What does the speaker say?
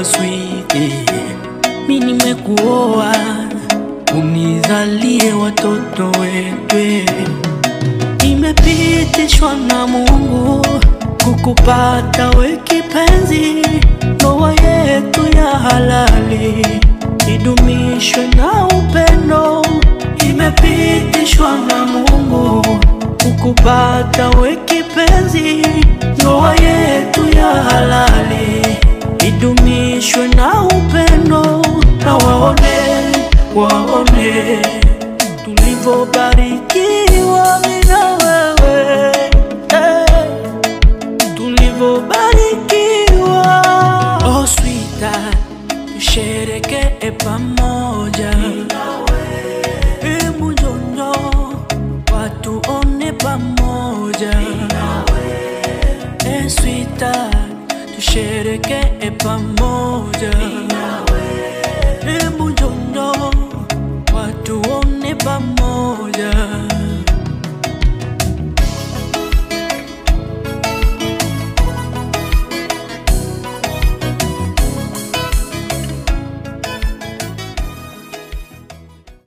sweetie, mimi nimekuoa unizalie watoto wetu. Nimepitishwa na Mungu kukupata we kipenzi, ndoa yetu ya halali idumishwe na upendo. Nimepitishwa na Mungu kukupata we kipenzi, ndoa yetu ya halali idumishwe na upendo. Na waone tulivyobarikiwa mimi na wewe, tulivyobarikiwa. Oh sweetheart, tusherehekee pamoja, Munjonjo watuone pamoja. Sweetheart, tusherehekee pamoja, Munjonjo watuone pamoja.